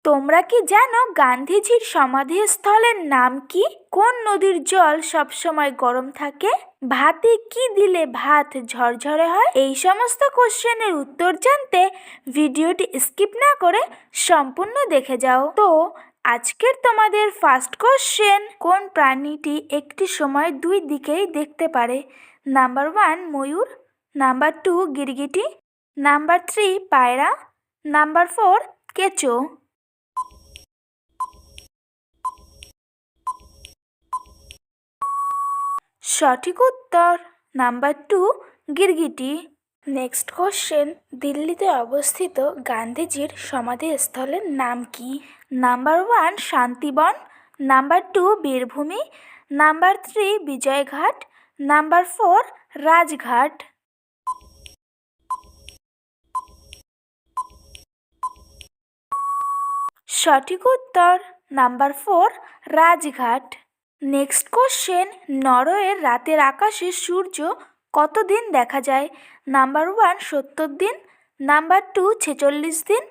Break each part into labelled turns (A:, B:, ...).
A: তোমরা কি জানো গান্ধীজির সমাধিস্থলের নাম কি? কোন নদীর জল সবসময় গরম থাকে? ভাতে কি দিলে ভাত ঝরঝরে হয়? এই সমস্ত কোশ্চেনের উত্তর জানতে ভিডিওটি স্কিপ না করে সম্পূর্ণ দেখে যাও। তো আজকের তোমাদের ফার্স্ট কোশ্চেন, কোন প্রাণীটি একটি সময় দুই দিকেই দেখতে পারে? নাম্বার 1 ময়ূর, নাম্বার 2 গিরগিটি, নাম্বার 3 পায়রা, নাম্বার 4 কেঁচো। সঠিক উত্তর নাম্বার 2 গিরগিটি। নেক্সট কোশ্চেন, দিল্লিতে অবস্থিত গান্ধীজির সমাধিস্থলের নাম কি? Number 1 Shantivan, number 2 Veerbhumi, number 3 Vijayghat, number 4 Rajghat. সঠিক উত্তর নাম্বার 4 রাজঘাট। নেক্সট কোশ্চেন, নরওয়ের রাতের আকাশে সূর্য কতদিন দেখা যায়? নাম্বার 1 70 দিন, নাম্বার 2 46 দিন,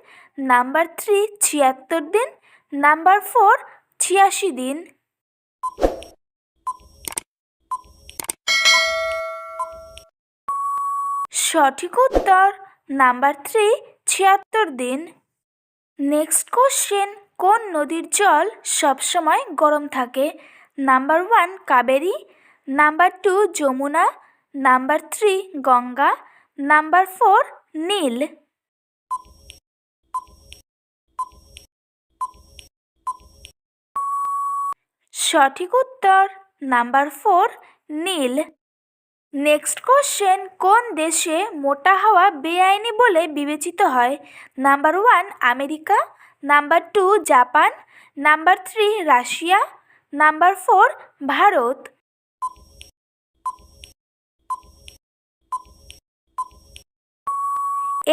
A: নাম্বার 3 76 দিন, নাম্বার 4 86 দিন। সঠিক উত্তর নাম্বার 3 76 দিন। নেক্সট কোশ্চেন, কোন নদীর জল সবসময় গরম থাকে? Number 1 Kaveri, number 2 Yamuna, number 3 Ganga, number 4 Nile. সঠিক উত্তর নাম্বার 4 নীল। নেক্সট কোশ্চেন, কোন দেশে মোটা হওয়া বেআইনি বলে বিবেচিত হয়? Number 1 America, number 2 Japan, number 3 Russia, number 4 Bharat.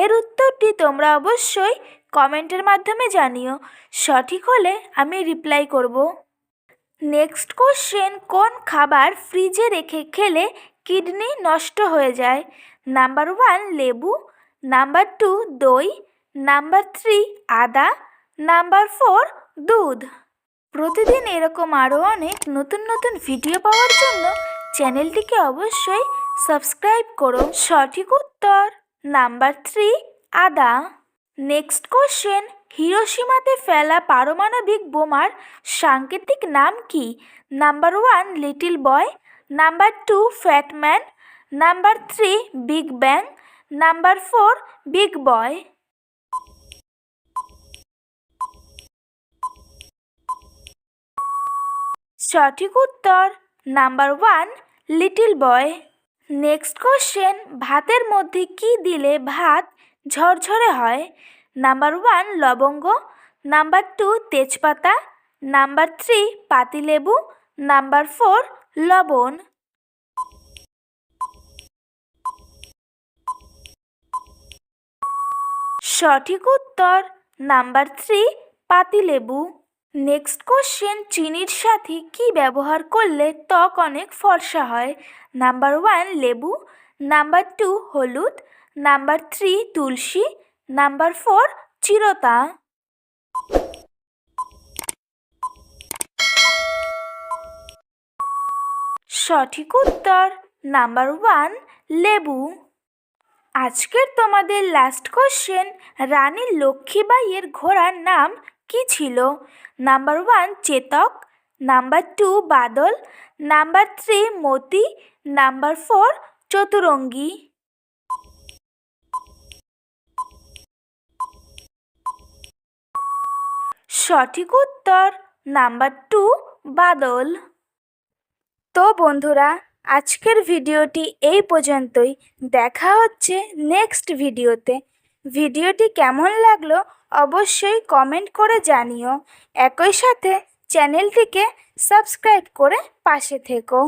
A: এর উত্তরটি তোমরা অবশ্যই কমেন্টের মাধ্যমে জানিও, সঠিক হলে আমি রিপ্লাই করব। নেক্সট কোশ্চেন, কোন খাবার ফ্রিজে রেখে খেলে কিডনি নষ্ট হয়ে যায়? নাম্বার 1 লেবু, নাম্বার 2 দই, নাম্বার 3 আদা, নাম্বার 4 দুধ। প্রতিদিন এরকম আরও অনেক নতুন নতুন ভিডিও পাওয়ার জন্য চ্যানেলটিকে অবশ্যই সাবস্ক্রাইব করো। সঠিক উত্তর নাম্বার 3 আদা। নেক্সট কোশ্চেন, হিরোশিমাতে ফেলা পারমাণবিক বোমার সাংকেতিক নাম কি? Number 1 little boy, number 2 fat man, number 3 big bang, number 4 big boy. সঠিক উত্তর number 1 little boy. Next question, ভাতের মধ্যে কি দিলে ভাত ঝরঝরে হয়? নাম্বার 1 লবঙ্গ, নাম্বার 2 তেজপাতা, নাম্বার 3 পাতিলেবু, নাম্বার 4 লবণ। সঠিক উত্তর নাম্বার 3 পাতিলেবু। নেক্সট কোশ্চেন, চিনির সাথে কি ব্যবহার করলে ত্বক অনেক ফর্সা হয়? নাম্বার 1 লেবু, নাম্বার 2 হলুদ, নাম্বার 3 তুলসী, নাম্বার 4 চিরতা। সঠিক উত্তর নাম্বার 1 লেবু। আজকের তোমাদের লাস্ট কোশ্চেন, রানী লক্ষ্মীবাইয়ের ঘোড়ার নাম কি ছিল? নাম্বার 1 চেতক, নাম্বার 2 বাদল, নাম্বার 3 মতি, নাম্বার 4 চতুরঙ্গী। সঠিক উত্তর নাম্বার 2 বাদল। তো বন্ধুরা, আজকের ভিডিওটি এই পর্যন্তই। দেখা হচ্ছে নেক্সট ভিডিওতে। ভিডিওটি কেমন লাগলো অবশ্যই কমেন্ট করে জানিও। একই সাথে চ্যানেলটিকে সাবস্ক্রাইব করে পাশে থেকো।